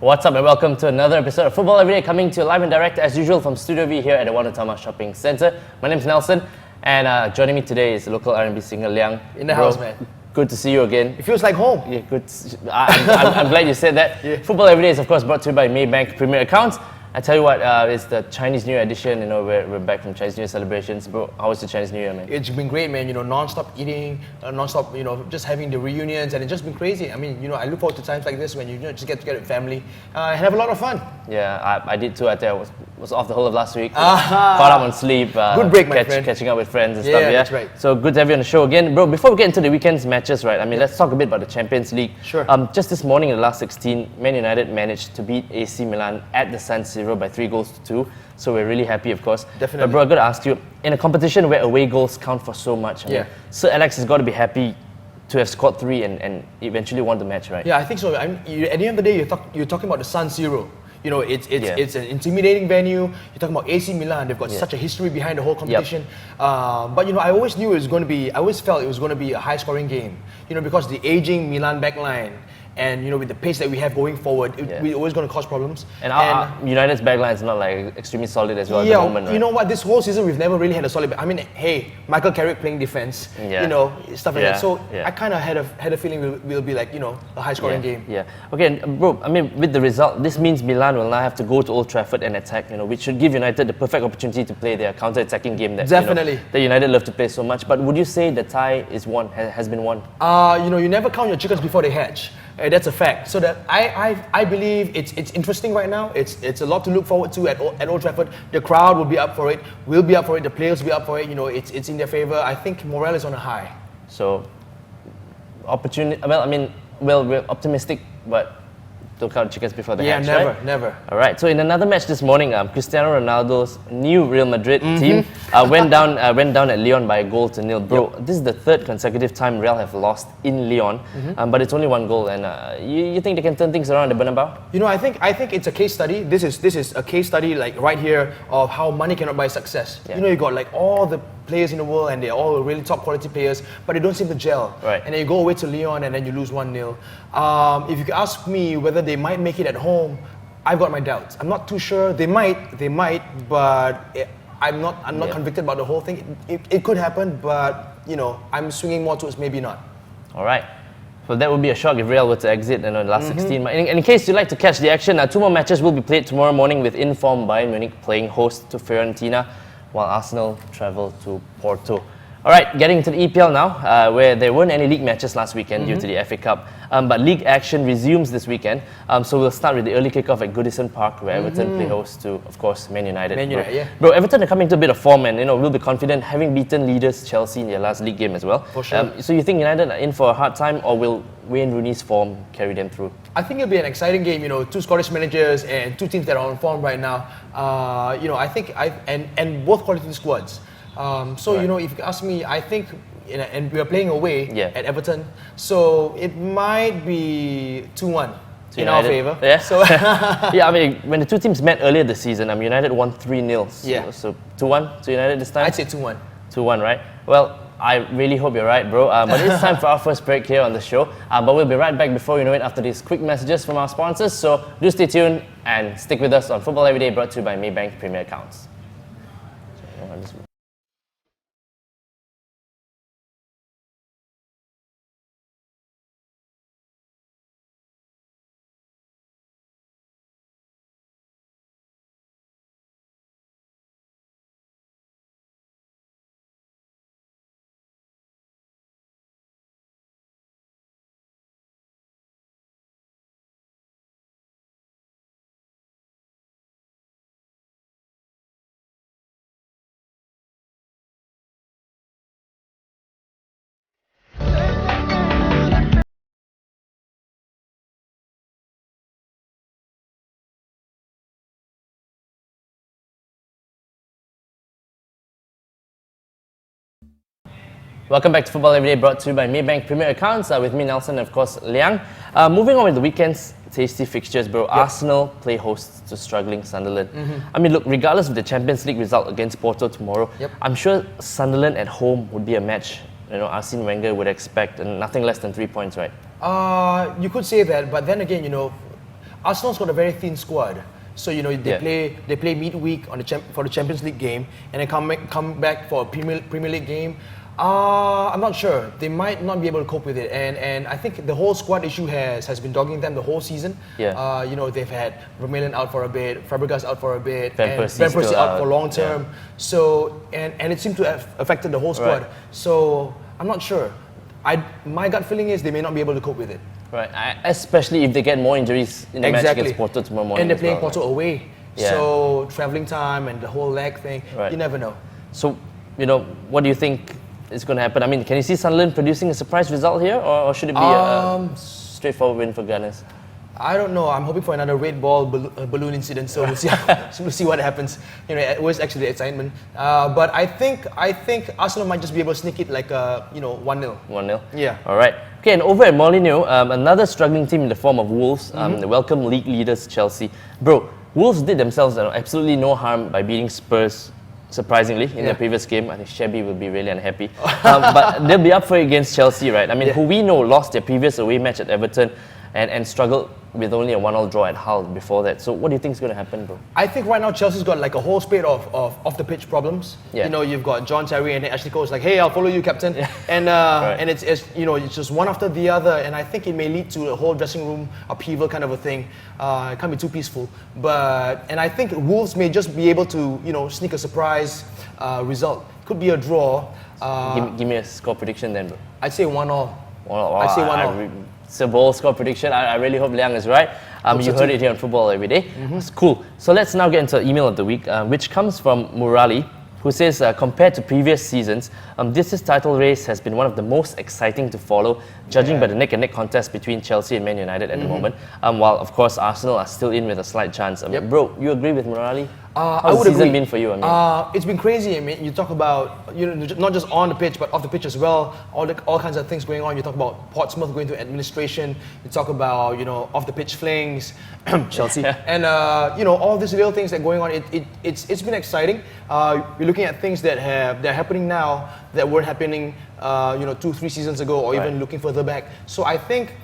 What's up and welcome to another episode of Football Everyday, coming to you live and direct as usual from Studio V here at the Wanatama Shopping Centre. My name's Nelson and joining me today is local R&B singer Liang. In the house, man. Good to see you again. It feels like home. Yeah, good. I'm glad you said that. Yeah. Football Everyday is of course brought to you by Maybank Premier Accounts. I tell you what, it's the Chinese New Year edition. You know, we're back from Chinese New Year celebrations. Bro, how was the Chinese New Year, man? It's been great, man. You know, non-stop eating, non-stop, just having the reunions, and it's just been crazy. I mean, I look forward to times like this when you just get together with family and have a lot of fun. Yeah, I did too. I think I was off the whole of last week. Caught up on sleep. Good break, my friend. Catching up with friends and stuff. Yeah, that's right. So good to have you on the show again, bro. Before we get into the weekend's matches, right? I mean, let's talk a bit about the Champions League. Sure. Just this morning, in the last 16, Man United managed to beat AC Milan at the San Siro by 3-2. So we're really happy, of course. Definitely. But bro, I got to ask you, in a competition where away goals count for so much, I mean, Sir Alex has got to be happy to have scored 3 and eventually won the match, right? Yeah, I think so. At the end of the day, you're talking about the San Siro. You know, it's an intimidating venue. You're talking about AC Milan. They've got such a history behind the whole competition. But I always knew it was going to be. I always felt it was going to be a high-scoring game. Because the aging Milan backline. And with the pace that we have going forward, we're always going to cause problems. And our United's backline is not like extremely solid as well at the moment. Right? You know what? This whole season we've never really had a solid. I mean, hey, Michael Carrick playing defense. Stuff like that. So I kind of had a feeling we'll be like a high-scoring game. Yeah. Okay, bro. I mean, with the result, this means Milan will now have to go to Old Trafford and attack. Which should give United the perfect opportunity to play their counter-attacking game that that United love to play so much. But would you say the tie is won? Has been won? You never count your chickens before they hatch. That's a fact. So that I believe it's interesting right now. It's a lot to look forward to at Old Trafford. The crowd will be up for it. We'll be up for it. The players will be up for it. It's in their favour. I think morale is on a high. So, opportunity. Well, we're optimistic, but don't count chickens before the hatch, right? Never. All right. So in another match this morning, Cristiano Ronaldo's new Real Madrid team went down at Lyon by a goal to nil. Bro, this is the third consecutive time Real have lost in Lyon, but it's only one goal. And you think they can turn things around at Bernabeu? I think it's a case study. This is a case study like right here of how money cannot buy success. Yeah. You got like all the players in the world and they're all really top quality players, but they don't seem to gel. Right. And then you go away to Lyon and then you lose 1-0. If you could ask me whether they might make it at home, I've got my doubts. I'm not too sure. They might, but I'm not convicted about the whole thing. It could happen, but I'm swinging more towards maybe not. All right. So that would be a shock if Real were to exit in the last 16. In case you'd like to catch the action, 2 more matches will be played tomorrow morning with in-form Bayern Munich playing host to Fiorentina, while Arsenal travel to Porto. All right, getting into the EPL now, where there weren't any league matches last weekend due to the FA Cup, but league action resumes this weekend. So we'll start with the early kickoff at Goodison Park, where Everton play host to, of course, Man United. Bro, Everton are coming to a bit of form, and will be confident, having beaten leaders Chelsea in their last league game as well. For sure. So you think United are in for a hard time, or will Wayne Rooney's form carry them through? I think it'll be an exciting game. 2 Scottish managers and 2 teams that are on form right now. I think and both quality squads. If you ask me, I think, and we are playing away at Everton, so it might be 2-1 in our favour. Yeah. So when the 2 teams met earlier this season, United won 3-0. So 2-1 to United this time? I'd say 2-1. 2-1, right? Well, I really hope you're right, bro. But it's time for our first break here on the show. But we'll be right back before you know it after these quick messages from our sponsors. So do stay tuned and stick with us on Football Everyday, brought to you by Maybank Premier Accounts. Welcome back to Football Everyday, brought to you by Maybank Premier Accounts. With me, Nelson, and of course, Liang. Moving on with the weekend's tasty fixtures, bro. Arsenal play hosts to struggling Sunderland. Look, regardless of the Champions League result against Porto tomorrow, I'm sure Sunderland at home would be a match Arsene Wenger would expect, and nothing less than 3 points, right? You could say that, but then again, Arsenal's got a very thin squad. So they play midweek on for the Champions League game, and then come back for a Premier League game. I'm not sure. They might not be able to cope with it, and I think the whole squad issue has been dogging them the whole season. Yeah. They've had Vermaelen out for a bit, Fabregas out for a bit, Van and Persie's Van Persie still out out. for long term. Yeah. So and it seemed to have affected the whole squad. Right. So I'm not sure. My gut feeling is they may not be able to cope with it. Right, especially if they get more injuries in the match against Porto tomorrow morning. And they're playing well, Porto away. Yeah. So travelling time and the whole leg thing, you never know. So, what do you think is going to happen? I mean, can you see Sunderland producing a surprise result here, or should it be a straightforward win for Gunners? I don't know. I'm hoping for another red ball balloon incident, so we'll see. We'll see what happens. It was actually the excitement. But I think Arsenal might just be able to sneak it like 1-0. 1-0. Yeah. All right. Okay, and over at Molineux, another struggling team in the form of Wolves, the welcome league leaders Chelsea. Bro, Wolves did themselves absolutely no harm by beating Spurs. Surprisingly, in their previous game. I think Shabby will be really unhappy. But they'll be up for it against Chelsea, right? I mean, who we know lost their previous away match at Everton and struggled with only a 1-1 draw at Hull before that. So what do you think is going to happen, bro? I think right now Chelsea's got like a whole spate of off-the-pitch problems. Yeah. You've got John Terry and then Ashley Cole's like, hey, I'll follow you, captain. And and it's it's just one after the other. And I think it may lead to a whole dressing room upheaval kind of a thing. It can't be too peaceful. And I think Wolves may just be able to sneak a surprise result. Could be a draw. Give me a score prediction then, bro. I'd say 1-1. I'd say 1-0. It's a bold score prediction. I really hope Liang is right. You heard it here on Football Every Day. It's cool. So let's now get into the email of the week, which comes from Murali, who says, compared to previous seasons, this title race has been one of the most exciting to follow, judging by the neck-and-neck contest between Chelsea and Man United at the moment. While, of course, Arsenal are still in with a slight chance. Bro, you agree with Murali? How's the season been for you? It's been crazy. I mean, you talk about not just on the pitch but off the pitch as well. All kinds of things going on. You talk about Portsmouth going to administration. You talk about off the pitch flings, Chelsea, and all these little things that are going on. It's been exciting. We're looking at things that are happening now that weren't happening 2-3 seasons ago, or even looking further back. So I think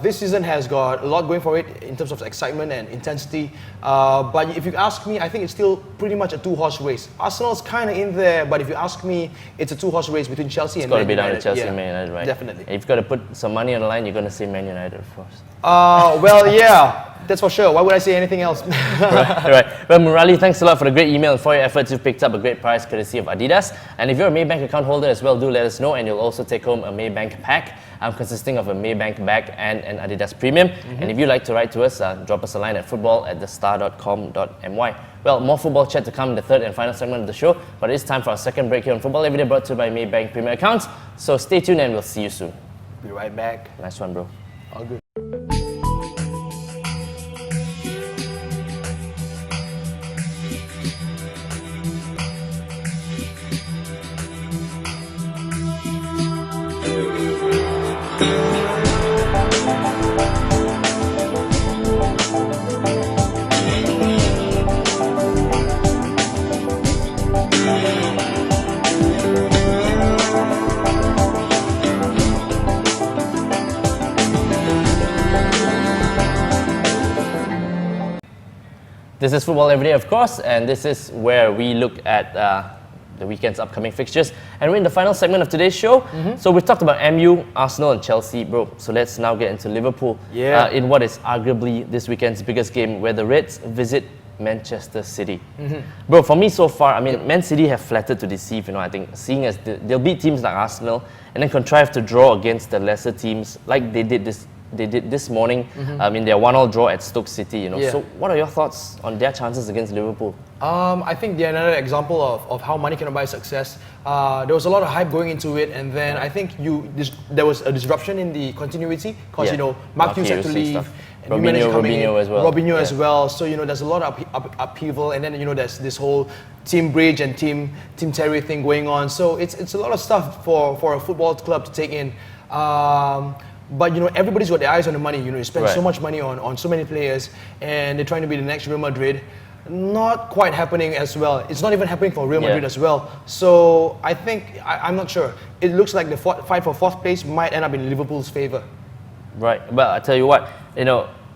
this season has got a lot going for it in terms of excitement and intensity. But if you ask me, I think it's still pretty much a two-horse race. Arsenal's kind of in there, but if you ask me, it's a two-horse race between Chelsea and Man United. It's got to be down to Chelsea and Man United, right? Definitely. And if you've got to put some money on the line, you're going to say Man United, of course. Well, yeah. That's for sure. Why would I say anything else? right. Well, Murali, thanks a lot for the great email and for your efforts. You've picked up a great prize courtesy of Adidas. And if you're a Maybank account holder as well, do let us know, and you'll also take home a Maybank pack consisting of a Maybank bag and an Adidas Premium. And if you'd like to write to us, drop us a line at football@thestar.com.my. Well, more football chat to come in the third and final segment of the show, but it's time for our second break here on Football Every Day, brought to you by Maybank Premier Accounts. So stay tuned and we'll see you soon. Be right back. Nice one, bro. All good. This is Football Every Day, of course, and this is where we look at the weekend's upcoming fixtures. And we're in the final segment of today's show. So we've talked about MU, Arsenal and Chelsea, bro. So let's now get into Liverpool in what is arguably this weekend's biggest game, where the Reds visit Manchester City. Bro, for me so far, I mean, Man City have flattered to deceive, I think, seeing as they'll beat teams like Arsenal and then contrive to draw against the lesser teams like they did this morning in their 1-1 draw at Stoke City. So what are your thoughts on their chances against Liverpool? I think they're another example of how money cannot buy success. There was a lot of hype going into it, and then I think there was a disruption in the continuity because Mark Hughes had to leave. Robinho as well. Robinho as well. So there's a lot of upheaval, and then there's this whole Team Bridge and Team Terry thing going on. So it's a lot of stuff for a football club to take in. But everybody's got their eyes on the money. You spend so much money on so many players, and they're trying to be the next Real Madrid. Not quite happening as well. It's not even happening for Real Madrid as well. So I think I'm not sure. It looks like the fight for fourth place might end up in Liverpool's favour. Right. But I tell you what,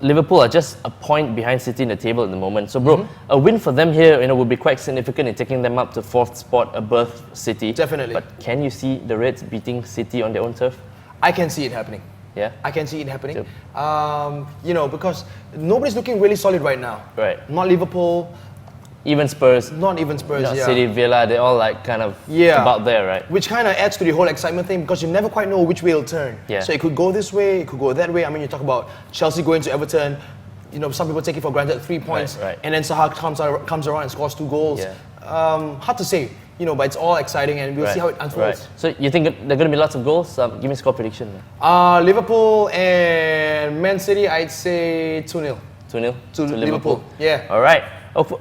Liverpool are just a point behind City in the table at the moment. So, bro, a win for them here, would be quite significant in taking them up to 4th spot above City. Definitely. But can you see the Reds beating City on their own turf? I can see it happening. Yeah. I can see it happening. Yep. Because nobody's looking really solid right now. Right. Not Liverpool. Even Spurs. Not even Spurs. Not Yeah. City, Villa, they're all like kind of Yeah. about there, right? Which kind of adds to the whole excitement thing because you never quite know which way it'll turn. Yeah. So it could go this way, it could go that way. I mean, you talk about Chelsea going to Everton. Some people take it for granted 3 points, Right. and then Saha comes around and scores 2 goals. Yeah. Hard to say, but it's all exciting, and we'll see how it unfolds. Right. So you think there are going to be lots of goals? Give me a score prediction. Man. Liverpool and Man City, I'd say 2-0. 2-0 To Liverpool. Yeah. All right.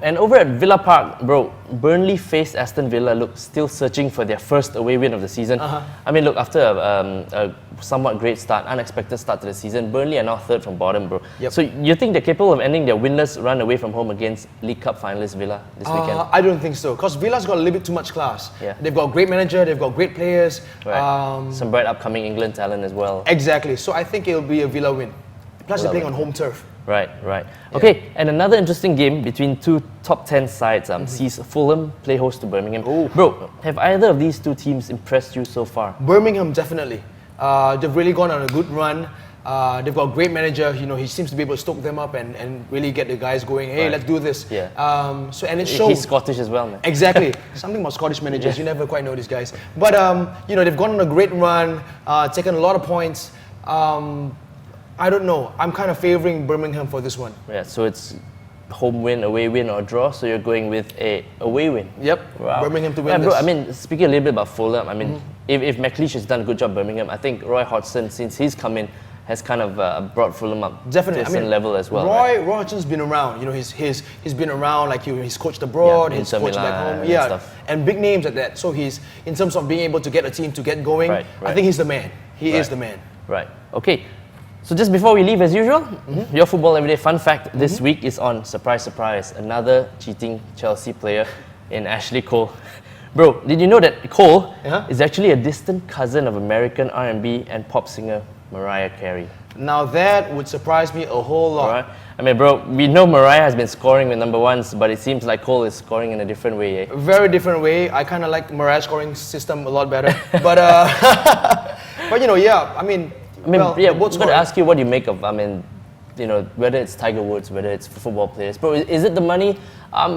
And over at Villa Park, bro, Burnley faced Aston Villa. Look, still searching for their first away win of the season. I mean, look, after a somewhat great start, unexpected start to the season, Burnley are now 3rd from bottom, bro. Yep. So you think they're capable of ending their winless run away from home against League Cup finalist Villa this weekend? I don't think so, because Villa's got a little bit too much class. Yeah. They've got a great manager, they've got great players. Right. Some bright upcoming England talent as well. Exactly. So I think it'll be a Villa win. Plus they're playing on home turf. Right. Okay, and another interesting game between two top 10 sides sees Fulham play host to Birmingham. Ooh. Bro, have either of these two teams impressed you so far? Birmingham, definitely. They've really gone on a good run. They've got a great manager. He seems to be able to stoke them up and really get the guys going. Hey, let's do this. Yeah. And it shows. He's Scottish as well, man. Exactly. Something about Scottish managers, you never quite know these guys. But they've gone on a great run, taken a lot of points. I don't know. I'm kind of favoring Birmingham for this one. Yeah, so it's home win, away win, or draw. So you're going with a away win. Yep. Wow. Birmingham to win Yeah, bro, this. I mean, speaking a little bit about Fulham, I mean, if McLeish has done a good job Birmingham, I think Roy Hodgson, since he's come in, has kind of brought Fulham up Definitely. to a certain level as well. Roy Hodgson's been around. He's been around. Like he's coached abroad. Yeah, he's Inter coached back Milan home. and Yeah, stuff. and big names at that. So he's in terms of being able to get a team to get going. Right. I think he's the man. He is the man. Right. Okay. So just before we leave, as usual, your Football Everyday fun fact this week is on, surprise, surprise, another cheating Chelsea player in Ashley Cole. Bro, did you know that Cole is actually a distant cousin of American R&B and pop singer Mariah Carey? Now that would surprise me a whole lot. Alright. I mean, bro, we know Mariah has been scoring with number ones, but it seems like Cole is scoring in a different way, eh? Very different way. I kind of like Mariah's scoring system a lot better. But yeah. I mean, we're both going to ask you what you make of, whether it's Tiger Woods, whether it's football players. Bro, is it the money?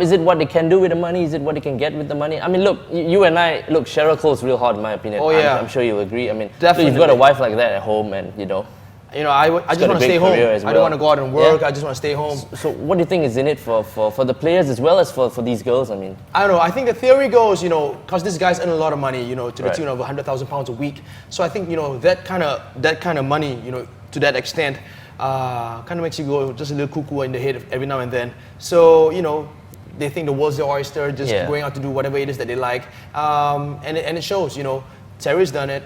Is it what they can do with the money? Is it what they can get with the money? I mean, look, you and I, Cheryl Cole's real hot in my opinion. Oh, yeah. I'm sure you'll agree. I mean, Definitely. Look, you've got a wife like that at home and, I just want to stay home. I don't want to go out and work. Yeah. I just want to stay home. So what do you think is in it for the players as well as for these girls? I mean, I don't know. I think the theory goes, because these guys earn a lot of money, to the tune of £100,000 a week. So I think, that kind of money, to that extent, kind of makes you go just a little cuckoo in the head every now and then. So, they think the world's their oyster, just going out to do whatever it is that they like. And it shows, Terry's done it.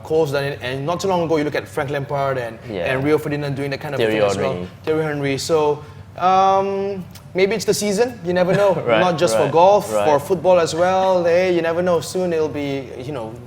Cole's done it, and not too long ago you look at Frank Lampard and Rio Ferdinand doing that kind of thing as well. Thierry Henry. So maybe it's the season. You never know. Not just for golf, for football as well. Hey, you never know. Soon it'll be,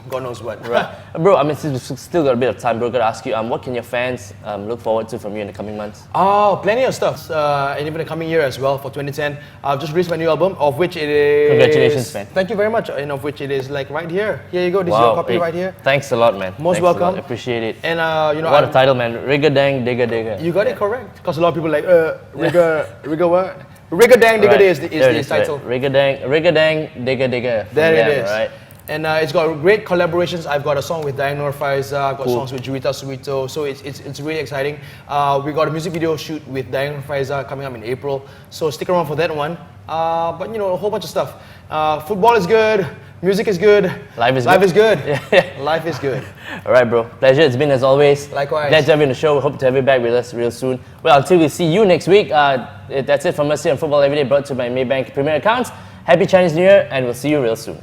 God knows what. Right, bro. I mean, since we've still got a bit of time, bro, got to ask you, what can your fans look forward to from you in the coming months? Oh, plenty of stuff. And even the coming year as well for 2010. I've just released my new album, of which it is. Congratulations, man. Thank you very much. And of which it is like right here. Here you go. This is your copy right here. Thanks a lot, man. Most Thanks welcome. A lot. Appreciate it. And what a title, man. Rigga dang digga digga. You got it correct. Because a lot of people like Rigga what? Rigga dang digga digga is the title. Right. Rigga dang digga digga. There it is. Right. And it's got great collaborations. I've got a song with Diane Faiza. I've got songs with Juwita Suwito. So it's really exciting. We got a music video shoot with Diane Faiza coming up in April. So stick around for that one. But a whole bunch of stuff. Football is good. Music is good. Life is good. Life is good. All right, bro. Pleasure. It's been as always. Likewise. Glad to have you on the show. Hope to have you back with us real soon. Well, until we see you next week, that's it from us here on Football Everyday, brought to you by Maybank Premier Accounts. Happy Chinese New Year, and we'll see you real soon.